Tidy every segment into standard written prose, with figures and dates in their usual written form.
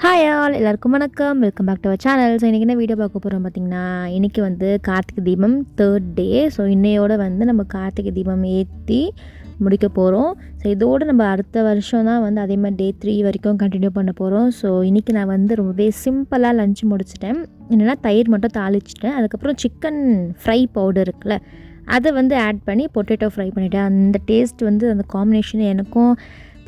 Hi all எல்லாருக்கும் வணக்கம். Welcome back to our channel. So இன்றைக்கி என்ன வீடியோ பார்க்க போகிறோம் பார்த்திங்கன்னா, இன்றைக்கி வந்து கார்த்திகை தீபம் 3rd டே. ஸோ இன்னையோடு வந்து நம்ம கார்த்திகை தீபம் ஏற்றி முடிக்க போகிறோம். ஸோ இதோடு நம்ம அடுத்த வருஷம் தான் வந்து அதே மாதிரி டே 3 வரைக்கும் கண்டினியூ பண்ண போகிறோம். ஸோ இன்றைக்கி நான் வந்து ரொம்பவே சிம்பிளாக லஞ்ச் முடிச்சிட்டேன். என்னென்னா தயிர் மட்டும் தாளிச்சிட்டேன். அதுக்கப்புறம் சிக்கன் ஃப்ரை பவுடர் இருக்குல்ல, அதை வந்து ஆட் பண்ணி பொட்டேட்டோ ஃப்ரை பண்ணிவிட்டேன். அந்த டேஸ்ட் வந்து அந்த காம்பினேஷன் எனக்கும்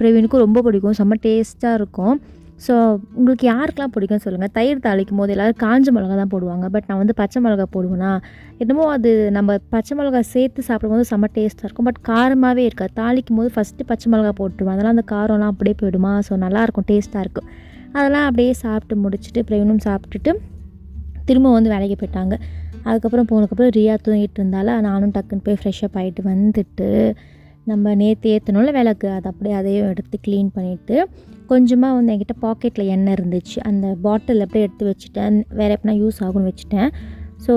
பிரவீனுக்கும் ரொம்ப பிடிக்கும். செம்ம டேஸ்ட்டாக இருக்கும். ஸோ உங்களுக்கு யாருக்கெல்லாம் பிடிக்கும்னு சொல்லுங்கள். தயிர் தாளிக்கும் போது எல்லோரும் காஞ்ச மிளகா தான் போடுவாங்க. பட் நான் வந்து பச்சை மிளகா போடுவேனா, என்னமோ அது நம்ம பச்சை மிளகா சேர்த்து சாப்பிடும்போது செம்ம டேஸ்ட்டாக இருக்கும். பட் காரமாகவே இருக்காது. தாளிக்கும் போது ஃபஸ்ட்டு பச்சை மிளகா போட்டுருவேன். அதெல்லாம் அந்த காரம்லாம் அப்படியே போயிடுமா. ஸோ நல்லாயிருக்கும், டேஸ்ட்டாக இருக்கும். அதெல்லாம் அப்படியே சாப்பிட்டு முடிச்சுட்டு பிரவீனும் சாப்பிட்டுட்டு திரும்ப வந்து வேலைக்கு போயிட்டாங்க. அதுக்கப்புறம் போனதுக்கப்புறம் ரியா தூங்கிட்டு இருந்தால நானும் டக்குன்னு போய் ஃப்ரெஷ்ஷப் ஆகிட்டு வந்துட்டு நம்ம நேற்று ஏற்றணும்ல விளக்கு, அதை அப்படியே அதையும் எடுத்து க்ளீன் பண்ணிவிட்டு கொஞ்சமாக வந்து என்கிட்ட பாக்கெட்டில் எண்ணெய் இருந்துச்சு. அந்த பாட்டில் அப்படியே எடுத்து வச்சுட்டேன். வேறு எப்படின்னா யூஸ் ஆகும்னு வச்சுட்டேன். ஸோ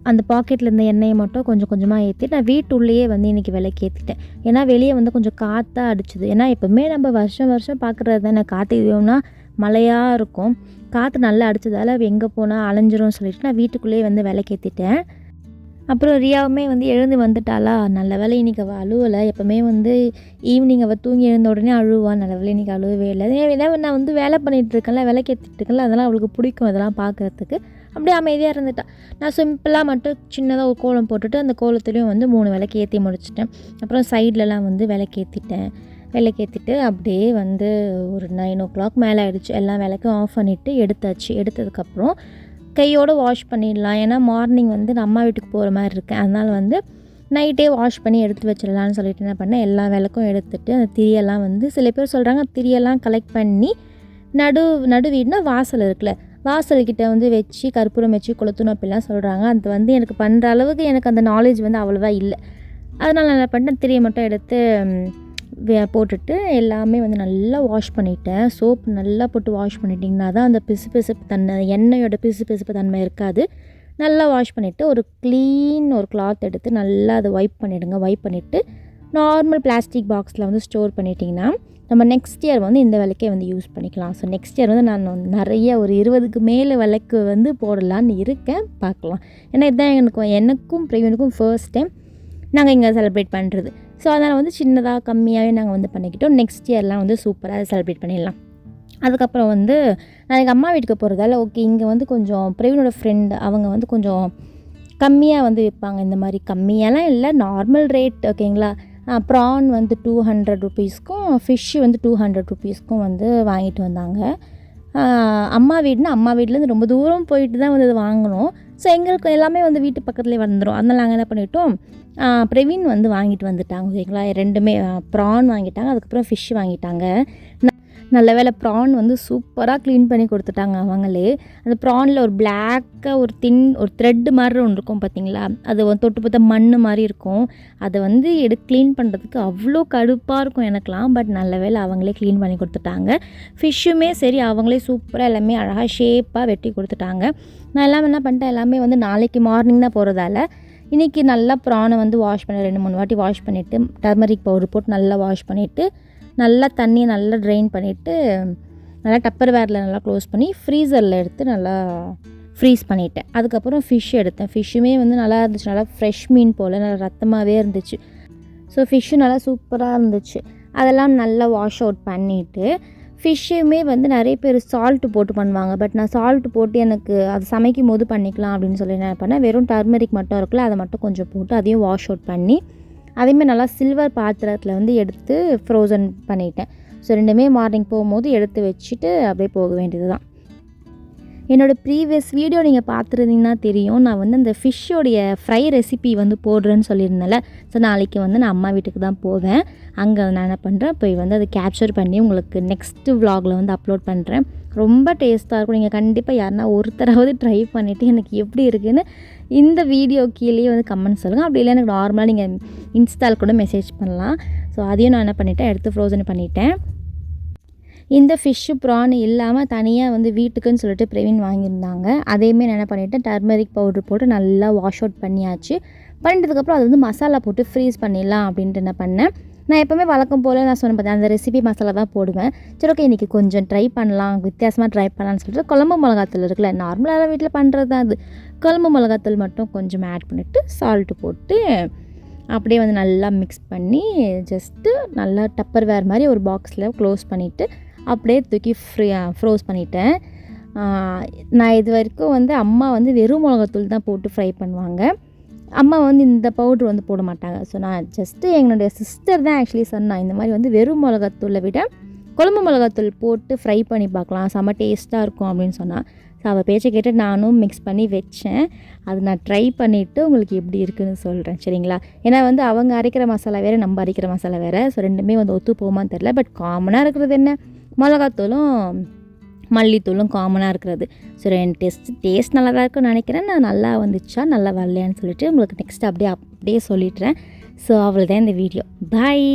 அந்த பாக்கெட்டில் இருந்த எண்ணெயை மட்டும் கொஞ்சம் கொஞ்சமாக ஏற்றிட்டு நான் வீட்டுள்ளேயே வந்து இன்றைக்கி விளக்கு ஏற்றிட்டேன். ஏன்னா வெளியே வந்து கொஞ்சம் காற்றா அடிச்சுது. ஏன்னா எப்போவுமே நம்ம வருஷம் வருஷம் பார்க்குறது தானே கார்த்திகை தீபம்னா மழையாக இருக்கும். காற்று நல்லா அடித்ததால் எங்கே போனால் அலைஞ்சிரும்னு சொல்லிட்டு நான் வீட்டுக்குள்ளேயே வந்து விளக்கேற்றிட்டேன். அப்புறம் ரியாவுமே வந்து எழுந்து வந்துட்டாளா, நல்ல வேலை இன்றைக்கி அவள் அழுவலை. எப்போவுமே வந்து ஈவினிங் அவள் தூங்கி எழுந்த உடனே அழுவாள். நல்ல வேலை இன்றைக்கி அழுவவே இல்லை. ஏன்னா நான் வந்து வேலை பண்ணிகிட்ருக்கேன்ல, விளக்கேற்றிட்டுருக்கேன்ல, அதெல்லாம் அவளுக்கு பிடிக்கும் அதெல்லாம் பார்க்குறதுக்கு. அப்படியே அமைதியாக இருந்துட்டா. நான் சிம்பிளாக மட்டும் சின்னதாக ஒரு கோலம் போட்டுட்டு அந்த கோலத்துலேயும் வந்து 3 விளக்கு ஏற்றி முடிச்சிட்டேன். அப்புறம் சைட்லலாம் வந்து விளக்கேற்றிட்டு அப்படியே வந்து ஒரு 9 o'clock மேலே ஆகிடுச்சு. எல்லா விளக்கும் ஆஃப் பண்ணிவிட்டு எடுத்தாச்சு. எடுத்ததுக்கப்புறம் கையோடு வாஷ் பண்ணிடலாம். ஏன்னா மார்னிங் வந்து நான் அம்மா வீட்டுக்கு போகிற மாதிரி இருக்கேன். அதனால் வந்து நைட்டே வாஷ் பண்ணி எடுத்து வச்சிடலான்னு சொல்லிட்டு என்ன பண்ணேன், எல்லா விளக்கும் எடுத்துகிட்டு அந்த திரியெல்லாம் வந்து சில பேர் சொல்கிறாங்க திரியெல்லாம் கலெக்ட் பண்ணி நடு வீடுனா வாசல் இருக்குல்ல, வாசல்கிட்ட வந்து வச்சு கற்பூரம் வச்சு கொளுத்தணும் அப்படிலாம் சொல்கிறாங்க. அது வந்து எனக்கு பண்ணுற அளவுக்கு எனக்கு அந்த நாலேஜ் வந்து அவ்வளோவா இல்லை. அதனால் நான் என்ன பண்ணேன், திரியை மட்டும் எடுத்து போட்டுட்டு எல்லாமே வந்து நல்லா வாஷ் பண்ணிவிட்டேன். சோப் நல்லா போட்டு வாஷ் பண்ணிட்டிங்கன்னா தான் அந்த பிசுபிசுப்பு தன்மை, எண்ணெயோட பிசுபிசுப்பு தன்மை இருக்காது. நல்லா வாஷ் பண்ணிவிட்டு ஒரு ஒரு கிளாத் எடுத்து நல்லா அதை வைப் பண்ணிவிடுங்க. வைப் பண்ணிவிட்டு நார்மல் பிளாஸ்டிக் பாக்ஸில் வந்து ஸ்டோர் பண்ணிட்டிங்கன்னா நம்ம நெக்ஸ்ட் இயர் வந்து இந்த விளக்கே வந்து யூஸ் பண்ணிக்கலாம். ஸோ நெக்ஸ்ட் இயர் வந்து நான் நிறைய ஒரு 20க்கு மேலே விளக்கு வந்து போடலான்னு இருக்கேன். பார்க்கலாம். ஏன்னா இதுதான் எனக்கும் பிரவீனுக்கும் ஃபர்ஸ்ட் டைம் நாங்கள் இங்கே செலிப்ரேட் பண்ணுறது. ஸோ அதனால் வந்து சின்னதாக கம்மியாகவே நாங்கள் வந்து பண்ணிக்கிட்டோம். நெக்ஸ்ட் இயர்லாம் வந்து சூப்பராக செலிப்ரேட் பண்ணிடலாம். அதுக்கப்புறம் வந்து நான் எங்கள் அம்மா வீட்டுக்கு போகிறதால ஓகே, இங்கே வந்து கொஞ்சம் பிரவீனோட ஃப்ரெண்டு அவங்க வந்து கொஞ்சம் கம்மியாக வந்து விற்பாங்க. இந்த மாதிரி கம்மியாலாம் இல்லை, நார்மல் ரேட் ஓகேங்களா. ப்ரான் வந்து 200 rupeesக்கும் ஃபிஷ்ஷு வந்து 200 rupeesக்கும் வந்து வாங்கிட்டு வந்தாங்க. அம்மா வீட்டிலேருந்து ரொம்ப தூரம் போயிட்டு தான் வந்து அது வாங்கினோம். ஸோ எங்களுக்கு எல்லாமே வந்து வீட்டு பக்கத்துலேயே வந்துடும். அதனால் நாங்கள் என்ன பண்ணிட்டோம், பிரவீன் வந்து வாங்கிட்டு வந்துட்டாங்க ஓகேங்களா. 2மே ப்ரான் வாங்கிட்டாங்க, அதுக்கப்புறம் ஃபிஷ் வாங்கிட்டாங்க. நல்ல வேலை ப்ரான் வந்து சூப்பராக க்ளீன் பண்ணி கொடுத்துட்டாங்க அவங்களே. அந்த ப்ரானில் ஒரு பிளாக்காக ஒரு த்ரெட்டு மாதிரி ஒன்று இருக்கும் பார்த்தீங்களா, அது தொட்டு பார்த்தா மண் மாதிரி இருக்கும். அதை வந்து க்ளீன் பண்ணுறதுக்கு அவ்வளோ கடுப்பாக இருக்கும் எனக்கெலாம். பட் நல்ல வேலை அவங்களே க்ளீன் பண்ணி கொடுத்துட்டாங்க. ஃபிஷ்ஷுமே சரி அவங்களே சூப்பராக எல்லாமே அழகாக ஷேப்பாக வெட்டி கொடுத்துட்டாங்க. நான் எல்லாமே என்ன பண்ணிட்டேன், எல்லாமே வந்து நாளைக்கு மார்னிங் தான் போகிறதால இன்றைக்கி நல்லா ப்ரானை வந்து வாஷ் பண்ணி 2-3 வாட்டி வாஷ் பண்ணிவிட்டு டர்மரிக் பவுடர் போட்டு நல்லா வாஷ் பண்ணிவிட்டு நல்லா தண்ணியை நல்லா ட்ரெயின் பண்ணிவிட்டு நல்லா டப்பர் வேரில் நல்லா க்ளோஸ் பண்ணி ஃப்ரீசரில் எடுத்து நல்லா ஃப்ரீஸ் பண்ணிவிட்டேன். அதுக்கப்புறம் ஃபிஷ் எடுத்தேன். ஃபிஷ்ஷுமே வந்து நல்லா இருந்துச்சு, நல்லா ஃப்ரெஷ் மீன் போல் நல்லா ரத்தமாகவே இருந்துச்சு. ஸோ ஃபிஷ்ஷு நல்லா சூப்பராக இருந்துச்சு. அதெல்லாம் நல்லா வாஷ் அவுட் பண்ணிவிட்டு ஃபிஷ்ஷுமே வந்து நிறைய பேர் சால்ட்டு போட்டு பண்ணுவாங்க. பட் நான் சால்ட்டு போட்டு எனக்கு அது சமைக்கும் போது பண்ணிக்கலாம் அப்படின்னு சொல்லி என்ன பண்ணேன், வெறும் டர்மரிக் மட்டும் இருக்குல்ல, அதை மட்டும் கொஞ்சம் போட்டு அதையும் வாஷ் அவுட் பண்ணி அதேமாதிரி நல்லா சில்வர் பாத்திரத்தில் வந்து எடுத்து ஃப்ரோசன் பண்ணிட்டேன். ஸோ 2மே மார்னிங் போகும்போது எடுத்து வச்சுட்டு அப்படியே போக வேண்டியது தான். என்னோடய ப்ரீவியஸ் வீடியோ நீங்கள் பார்த்துருந்தீங்கன்னா தெரியும், நான் வந்து அந்த ஃபிஷ்ஷோடைய ஃப்ரை ரெசிபி வந்து போடுறேன்னு சொல்லியிருந்தேன்ல. ஸோ நாளைக்கு வந்து நான் அம்மா வீட்டுக்கு தான் போவேன். அங்கே நான் என்ன பண்ணுறேன், போய் வந்து அதை கேப்சர் பண்ணி உங்களுக்கு நெக்ஸ்ட்டு vlogல வந்து அப்லோட் பண்ணுறேன். ரொம்ப டேஸ்ட்டாக இருக்கும். நீங்கள் கண்டிப்பாக யாருன்னா ஒருத்தராவது ட்ரை பண்ணிவிட்டு எனக்கு எப்படி இருக்குதுன்னு இந்த வீடியோ கீழேயே வந்து கமெண்ட் சொல்லுங்கள். அப்படி இல்லை எனக்கு நார்மலாக நீங்கள் இன்ஸ்டால் கூட மெசேஜ் பண்ணலாம். ஸோ அதையும் நான் என்ன பண்ணிட்டேன், எடுத்து ஃப்ரோசன் பண்ணிட்டேன். இந்த ஃபிஷ்ஷு ப்ரான் இல்லாமல் தனியாக வந்து வீட்டுக்குன்னு சொல்லிட்டு பிரவீன் வாங்கியிருந்தாங்க. அதேமாரி நான் என்ன பண்ணிவிட்டேன், டர்மரிக் பவுட்ரு போட்டு நல்லா வாஷ் அவுட் பண்ணியாச்சு. பண்ணிட்டதுக்கப்புறம் அது வந்து மசாலா போட்டு ஃப்ரீஸ் பண்ணிடலாம் அப்படின்ட்டு என்ன பண்ணேன், நான் எப்போவுமே வழக்கம் போல் நான் சொன்னேன் பார்த்தேன், அந்த ரெசிபி மசாலா தான் போடுவேன். சரி ஓகே இன்றைக்கி கொஞ்சம் ட்ரை பண்ணலாம், வித்தியாசமாக ட்ரை பண்ணலான்னு சொல்லிட்டு குழம்பு மிளகாத்தூள் இருக்குல்ல, நார்மலாக வீட்டில் பண்ணுறது தான் அது. குழம்பு மிளகாத்தூள் மட்டும் கொஞ்சம் ஆட் பண்ணிவிட்டு சால்ட்டு போட்டு அப்படியே வந்து நல்லா மிக்ஸ் பண்ணி ஜஸ்ட்டு நல்லா டப்பர்வேர் மாதிரி ஒரு பாக்ஸில் க்ளோஸ் பண்ணிவிட்டு அப்படியே தூக்கி ஃப்ரோஸ் பண்ணிட்டேன். நான் இது வரைக்கும் வந்து அம்மா வந்து வெறும் மிளகாத்தூள் தான் போட்டு ஃப்ரை பண்ணுவாங்க. அம்மா வந்து இந்த பவுட்ரு வந்து போட மாட்டாங்க. ஸோ நான் ஜஸ்ட்டு என்னுடைய சிஸ்டர் தான் ஆக்சுவலி சொன்னான், இந்த மாதிரி வந்து வெறும் மிளகாத்தூளை விட குழம்பு மிளகாத்தூள் போட்டு ஃப்ரை பண்ணி பார்க்கலாம், செம்ம டேஸ்ட்டாக இருக்கும் அப்படின்னு சொன்னான். ஸோ அவள் பேச்சை கேட்டு நானும் மிக்ஸ் பண்ணி வச்சேன். அது நான் ட்ரை பண்ணிவிட்டு உங்களுக்கு எப்படி இருக்குதுன்னு சொல்கிறேன், சரிங்களா? ஏன்னா வந்து அவங்க அரைக்கிற மசாலா வேறு, நம்ம அரைக்கிற மசாலா வேறு. ஸோ ரெண்டுமே வந்து ஒத்து போமான்னு தெரில. பட் காமனாக இருக்கிறது என்ன, மிளகாத்தூளும் மல்லித்தூளும் காமனாக இருக்கிறது. ஸோ டேஸ்ட் நல்லா தான் இருக்குன்னு நினைக்கிறேன். நான் நல்லா வந்துச்சா நல்லா வரலையான்னு சொல்லிட்டு உங்களுக்கு நெக்ஸ்ட் அப்படியே சொல்லிடுறேன். ஸோ அவ்வளோதான் இந்த வீடியோ. பாய்.